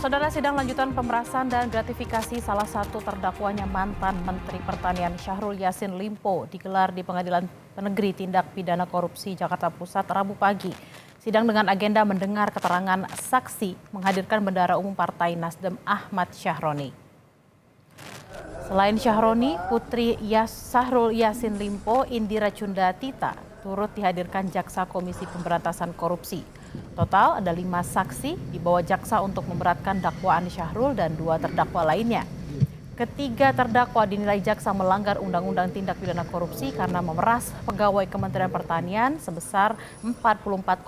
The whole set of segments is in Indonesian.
Saudara, sidang lanjutan pemerasan dan gratifikasi salah satu terdakwanya mantan Menteri Pertanian Syahrul Yassin Limpo digelar di Pengadilan Negeri Tindak Pidana Korupsi Jakarta Pusat Rabu pagi. Sidang dengan agenda mendengar keterangan saksi menghadirkan Bendahara Umum Partai Nasdem Ahmad Syahroni. Selain Syahroni, Putri Syahrul Yassin Limpo, Indira Cundatita, turut dihadirkan Jaksa Komisi Pemberantasan Korupsi. Total ada 5 saksi dibawa jaksa untuk memberatkan dakwaan Syahrul dan 2 terdakwa lainnya. Ketiga terdakwa dinilai jaksa melanggar Undang-Undang Tindak Pidana Korupsi karena memeras pegawai Kementerian Pertanian sebesar 44,5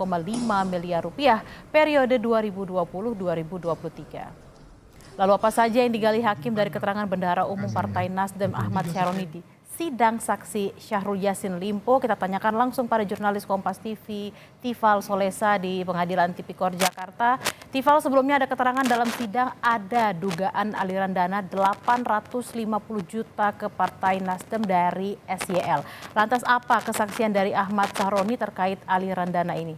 miliar rupiah periode 2020-2023. Lalu apa saja yang digali hakim dari keterangan Bendahara Umum Partai Nasdem Ahmad Syahroni di sidang saksi Syahrul Yassin Limpo? Kita tanyakan langsung pada jurnalis Kompas TV Tifal Solesa di Pengadilan Tipikor Jakarta. Tifal, sebelumnya ada keterangan dalam sidang ada dugaan aliran dana 850 juta ke Partai Nasdem dari SYL. Lantas apa kesaksian dari Ahmad Syahroni terkait aliran dana ini?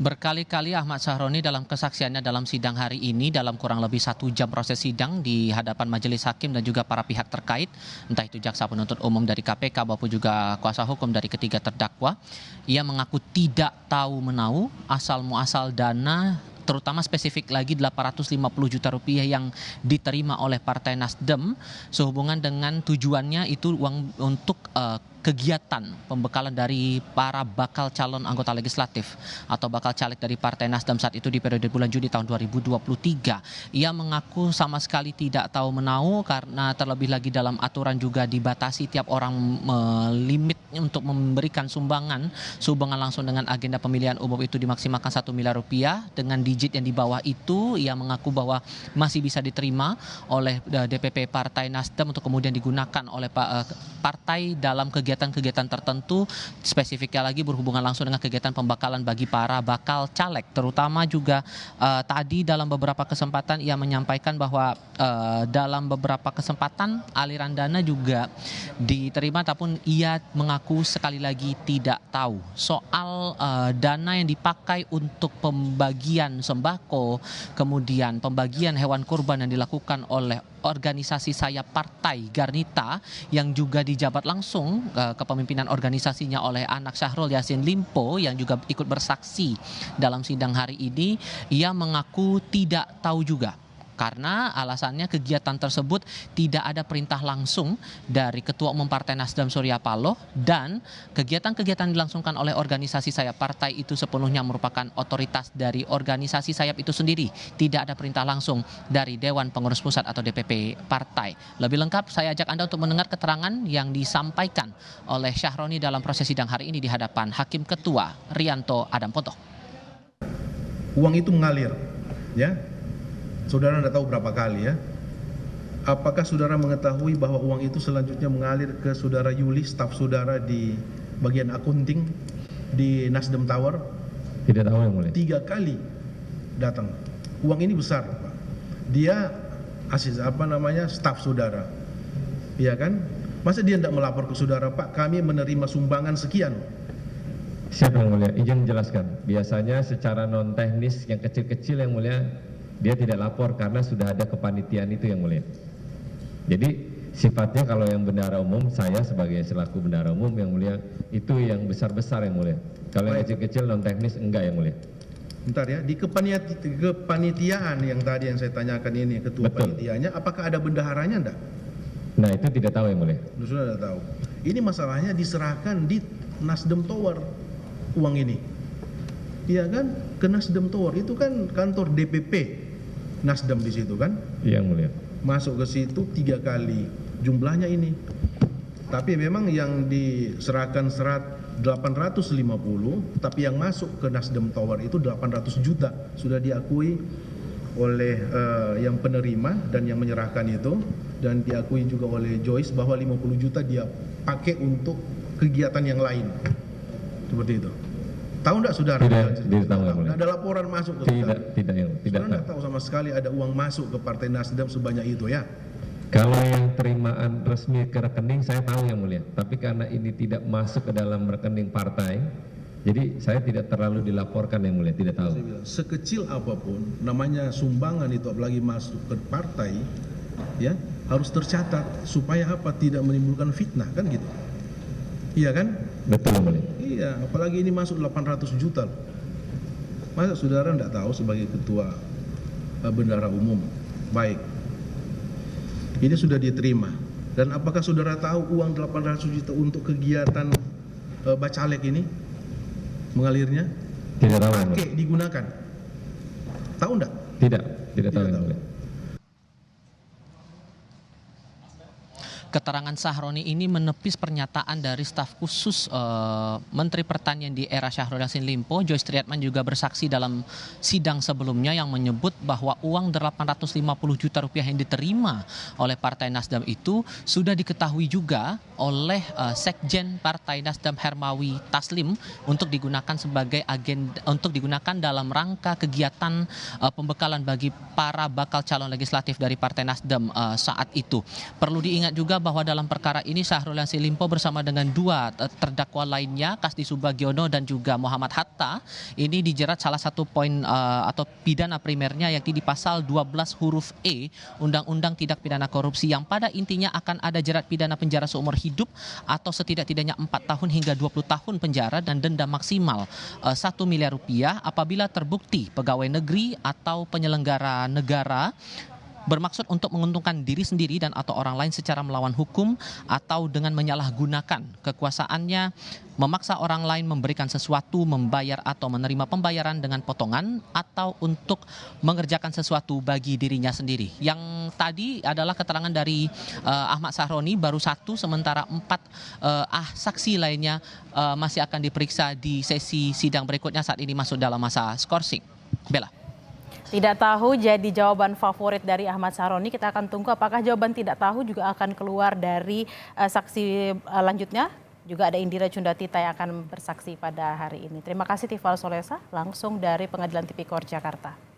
Berkali-kali Ahmad Syahroni dalam kesaksiannya dalam sidang hari ini dalam kurang lebih 1 jam proses sidang di hadapan majelis hakim dan juga para pihak terkait, entah itu jaksa penuntut umum dari KPK maupun juga kuasa hukum dari ketiga terdakwa, ia mengaku tidak tahu menahu asal muasal dana, terutama spesifik lagi 850 juta rupiah yang diterima oleh Partai Nasdem sehubungan dengan tujuannya itu uang untuk kegiatan pembekalan dari para bakal calon anggota legislatif atau bakal caleg dari Partai Nasdem saat itu di periode bulan Juni tahun 2023. Ia mengaku sama sekali tidak tahu menahu karena terlebih lagi dalam aturan juga dibatasi tiap orang limit untuk memberikan sumbangan langsung dengan agenda pemilihan umum itu dimaksimalkan 1 miliar rupiah. Dengan digit yang di bawah itu ia mengaku bahwa masih bisa diterima oleh DPP Partai Nasdem untuk kemudian digunakan oleh partai dalam kegiatan tertentu, spesifiknya lagi berhubungan langsung dengan kegiatan pembekalan bagi para bakal caleg. Terutama juga tadi dalam beberapa kesempatan ia menyampaikan bahwa dalam beberapa kesempatan aliran dana juga diterima, tapi ia mengaku sekali lagi tidak tahu soal dana yang dipakai untuk pembagian sembako, kemudian pembagian hewan kurban yang dilakukan oleh organisasi sayap partai Garnita yang juga dijabat langsung kepemimpinan organisasinya oleh anak Syahrul Yassin Limpo yang juga ikut bersaksi dalam sidang hari ini. Ia mengaku tidak tahu juga karena alasannya kegiatan tersebut tidak ada perintah langsung dari Ketua Umum Partai Nasdem Surya Paloh, dan kegiatan-kegiatan dilangsungkan oleh organisasi sayap partai itu sepenuhnya merupakan otoritas dari organisasi sayap itu sendiri. Tidak ada perintah langsung dari Dewan Pengurus Pusat atau DPP partai. Lebih lengkap saya ajak Anda untuk mendengar keterangan yang disampaikan oleh Syahroni dalam proses sidang hari ini di hadapan Hakim Ketua Rianto Adam Pontoh. Uang itu mengalir, ya. Saudara tidak tahu berapa kali, ya. Apakah saudara mengetahui bahwa uang itu selanjutnya mengalir ke saudara Yuli, staf saudara di bagian akunting di Nasdem Tower? Tidak tahu, yang mulia. 3 kali datang. Uang ini besar, Pak. Dia staf saudara, ya kan? Masa dia tidak melapor ke saudara, Pak, kami menerima sumbangan sekian? Siapa yang mulia? Izin jelaskan. Biasanya secara non teknis yang kecil-kecil yang mulia, dia tidak lapor karena sudah ada kepanitiaan itu yang mulia. Jadi sifatnya kalau yang bendahara umum, saya sebagai selaku bendahara umum yang mulia, itu yang besar-besar yang mulia. Kalau yang kecil-kecil non teknis enggak yang mulia. Bentar ya, di kepanitiaan yang tadi yang saya tanyakan ini, ketua panitianya, apakah ada bendaharanya enggak? Nah itu tidak tahu yang mulia. Sudah tidak tahu. Ini masalahnya diserahkan di Nasdem Tower uang ini. Iya kan? Ke Nasdem Tower itu kan kantor DPP Nasdem di situ kan? Iya, mulia. Masuk ke situ 3 kali jumlahnya ini. Tapi memang yang diserahkan 850, tapi yang masuk ke Nasdem Tower itu 800 juta. Sudah diakui oleh yang penerima dan yang menyerahkan itu, dan diakui juga oleh Joyce bahwa 50 juta dia pakai untuk kegiatan yang lain. Seperti itu. Tahu enggak saudara? Tidak tahu. Ada laporan masuk ke saudara? Tidak Saudara tahu sama sekali ada uang masuk ke Partai Nasdem sebanyak itu, ya? Kalau yang terimaan resmi ke rekening saya tahu yang mulia. Tapi karena ini tidak masuk ke dalam rekening partai, Jadi saya tidak terlalu dilaporkan yang mulia, tidak tahu. Saya bilang, sekecil apapun namanya sumbangan itu apalagi masuk ke partai ya harus tercatat supaya apa, tidak menimbulkan fitnah kan gitu. Iya kan? Betul yang mulia. Iya, apalagi ini masuk 800 juta loh. Masa saudara enggak tahu sebagai ketua bendahara umum? Baik. Ini sudah diterima. Dan apakah saudara tahu uang 800 juta untuk kegiatan bacalek ini mengalirnya? Tidak tahu yang Oke, mulia. digunakan. Tahu enggak? Tidak tahu yang tahu. mulia. Keterangan Sahroni ini menepis pernyataan dari staf khusus Menteri Pertanian di era Syahrul Yassin Limpo. Joyce Triatman juga bersaksi dalam sidang sebelumnya yang menyebut bahwa uang 850 juta rupiah yang diterima oleh Partai Nasdem itu sudah diketahui juga oleh Sekjen Partai Nasdem Hermawi Taslim untuk digunakan sebagai untuk digunakan dalam rangka kegiatan pembekalan bagi para bakal calon legislatif dari Partai Nasdem saat itu. Perlu diingat juga bahwa dalam perkara ini Syahrul Yassin Limpo bersama dengan dua terdakwa lainnya, Kasdi Subagiono dan juga Muhammad Hatta, ini dijerat salah satu poin atau pidana primernya yakni di pasal 12 huruf E Undang-Undang Tindak Pidana Korupsi yang pada intinya akan ada jerat pidana penjara seumur hidup atau setidak-tidaknya 4 tahun hingga 20 tahun penjara dan denda maksimal 1 miliar rupiah apabila terbukti pegawai negeri atau penyelenggara negara bermaksud untuk menguntungkan diri sendiri dan atau orang lain secara melawan hukum atau dengan menyalahgunakan kekuasaannya, memaksa orang lain memberikan sesuatu, membayar atau menerima pembayaran dengan potongan atau untuk mengerjakan sesuatu bagi dirinya sendiri. Yang tadi adalah keterangan dari Ahmad Sahroni baru 1, sementara 4 saksi lainnya masih akan diperiksa di sesi sidang berikutnya saat ini masuk dalam masa skorsing. Bella. Tidak tahu jadi jawaban favorit dari Ahmad Sahroni. Kita akan tunggu apakah jawaban tidak tahu juga akan keluar dari saksi lanjutnya. Juga ada Indira Cundatita yang akan bersaksi pada hari ini. Terima kasih Tifal Solesa langsung dari Pengadilan Tipikor Jakarta.